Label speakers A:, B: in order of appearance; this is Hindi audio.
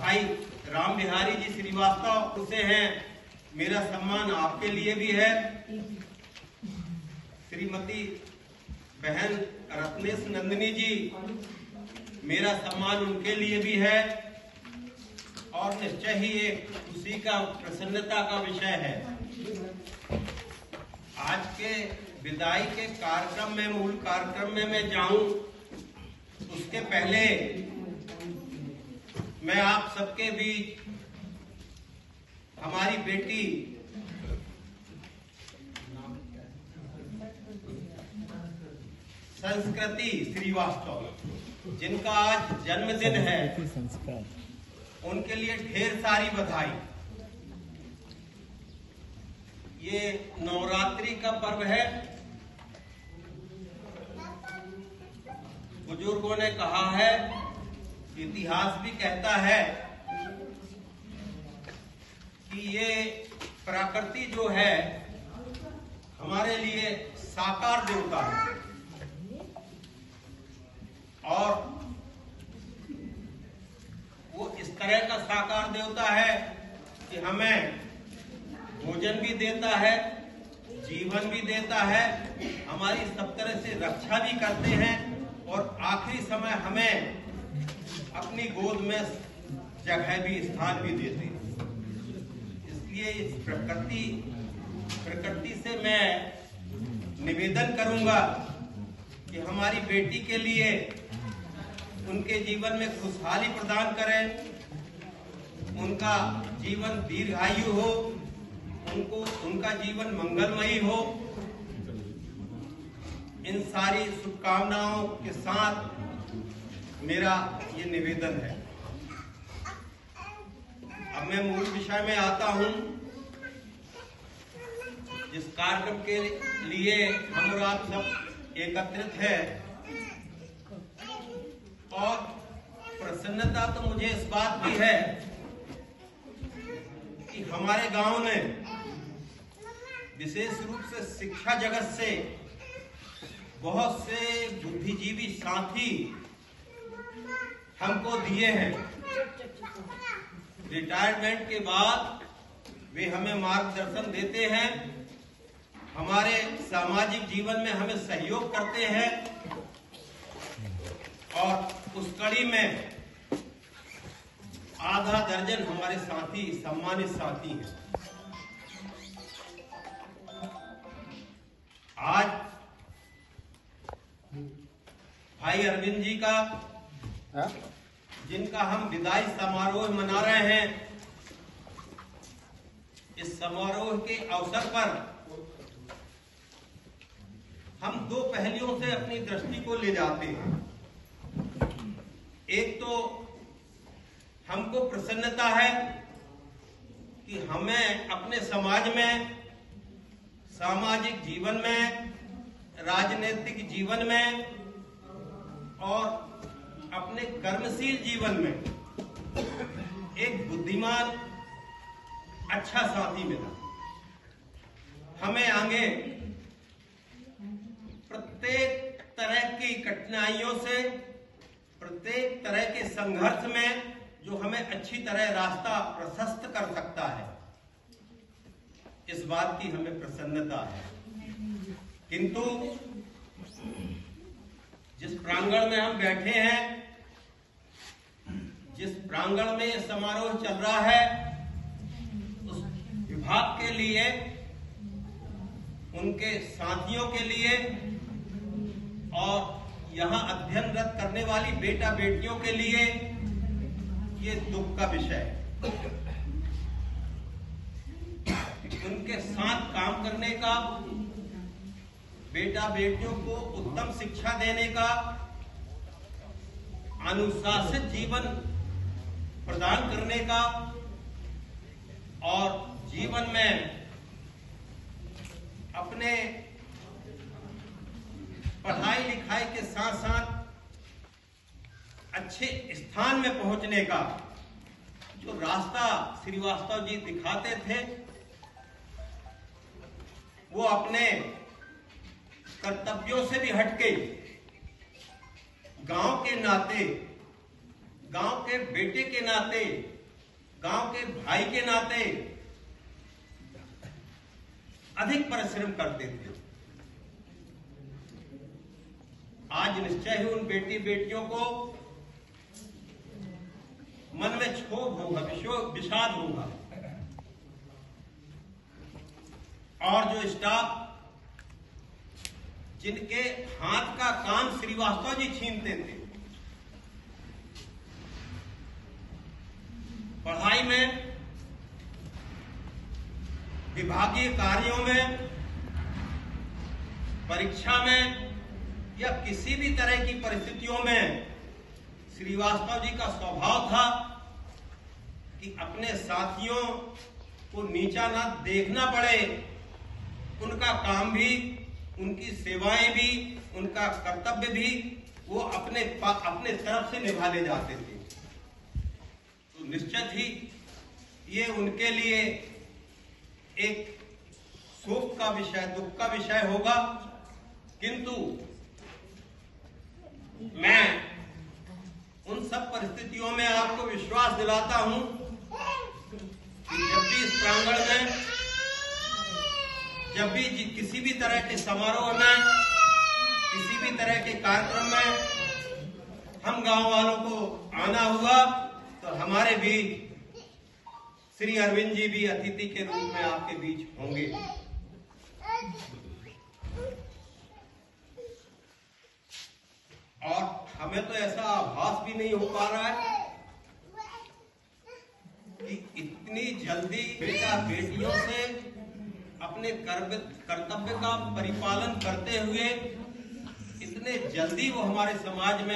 A: भाई राम बिहारी जी श्रीवास्तव से हैं, मेरा सम्मान आपके लिए भी है। श्रीमती बहन रत्नेश नंदिनी जी, मेरा सम्मान उनके लिए भी है। और निश्चय ही एक खुशी का, प्रसन्नता का विषय है। आज के विदाई के कार्यक्रम में, मूल कार्यक्रम में मैं जाऊं उसके पहले मैं आप सबके बीच हमारी बेटी संस्कृति श्रीवास्तव, जिनका आज जन्मदिन है, उनके लिए ढेर सारी बधाई। ये नवरात्रि का पर्व है। बुजुर्गों ने कहा है, इतिहास भी कहता है कि ये प्रकृति जो है हमारे लिए साकार देवता है। और वो इस तरह का साकार देवता है कि हमें भोजन भी देता है, जीवन भी देता है, हमारी सब तरह से रक्षा भी करते हैं और आखिरी समय हमें अपनी गोद में जगह भी, स्थान भी देते हैं। इसलिए इस प्रकृति से मैं निवेदन करूंगा कि हमारी बेटी के लिए उनके जीवन में खुशहाली प्रदान करें, उनका जीवन दीर्घायु हो, उनका जीवन मंगलमयी हो। इन सारी शुभकामनाओं के साथ मेरा ये निवेदन है। अब मैं मूल विषय में आता हूं। जिस कार्यक्रम के लिए हम और आप सब एकत्रित हैं, और प्रसन्नता तो मुझे इस बात की है कि हमारे गांव में विशेष रूप से शिक्षा जगत से बहुत से बुद्धिजीवी साथी हमको दिए हैं। रिटायरमेंट के बाद वे हमें मार्गदर्शन देते हैं, हमारे सामाजिक जीवन में हमें सहयोग करते हैं। और उस कड़ी में आधा दर्जन हमारे साथी, सम्मानित साथी हैं। आज भाई अरविंद जी का, जिनका हम विदाई समारोह मना रहे हैं, इस समारोह के अवसर पर हम दो पहलुओं से अपनी दृष्टि को ले जाते हैं। एक तो हमको प्रसन्नता है कि हमें अपने समाज में, सामाजिक जीवन में, राजनीतिक जीवन में और अपने कर्मशील जीवन में एक बुद्धिमान, अच्छा साथी मिला। हमें आगे प्रत्येक तरह की कठिनाइयों से, प्रत्येक तरह के संघर्ष में जो हमें अच्छी तरह रास्ता प्रशस्त कर सकता है, इस बात की हमें प्रसन्नता है। किंतु जिस प्रांगण में हम बैठे हैं, जिस प्रांगण में यह समारोह चल रहा है, उस विभाग के लिए, उनके साथियों के लिए और यहाँ अध्ययनरत करने वाली बेटा बेटियों के लिए ये दुख का विषय है। उनके साथ काम करने का, बेटा बेटियों को उत्तम शिक्षा देने का, अनुशासित जीवन प्रदान करने का और जीवन में अपने पढ़ाई लिखाई के साथ साथ अच्छे स्थान में पहुंचने का जो रास्ता श्रीवास्तव जी दिखाते थे, वो अपने कर्तव्यों से भी हटके गांव के नाते गांव के बेटे के नाते, गांव के भाई के नाते अधिक परिश्रम करते थे। आज निश्चय ही उन बेटी बेटियों को मन में क्षोभ होगा, विषाद होगा। और जो स्टाफ जिनके हाथ का काम श्रीवास्तव जी छीनते थे, पढ़ाई में, विभागीय कार्यों में, परीक्षा में या किसी भी तरह की परिस्थितियों में श्रीवास्तव जी का स्वभाव था कि अपने साथियों को नीचा ना देखना पड़े, उनका काम भी, उनकी सेवाएं भी, उनका कर्तव्य भी वो अपने तरफ से निभा ले जाते थे। तो निश्चित ही ये उनके लिए एक शोक का विषय, दुख का विषय होगा। किंतु मैं उन सब परिस्थितियों में आपको विश्वास दिलाता हूं कि जब भी इस प्रांगण में, जब भी किसी भी तरह के समारोह में, किसी भी तरह के कार्यक्रम में हम गांव वालों को आना हुआ तो हमारे बीच श्री अरविंद जी भी अतिथि के रूप में आपके बीच होंगे। और हमें तो ऐसा आभास भी नहीं हो पा रहा है कि इतनी जल्दी बेटा बेटियों से अपने कर्तव्य का परिपालन करते हुए इतने जल्दी वो हमारे समाज में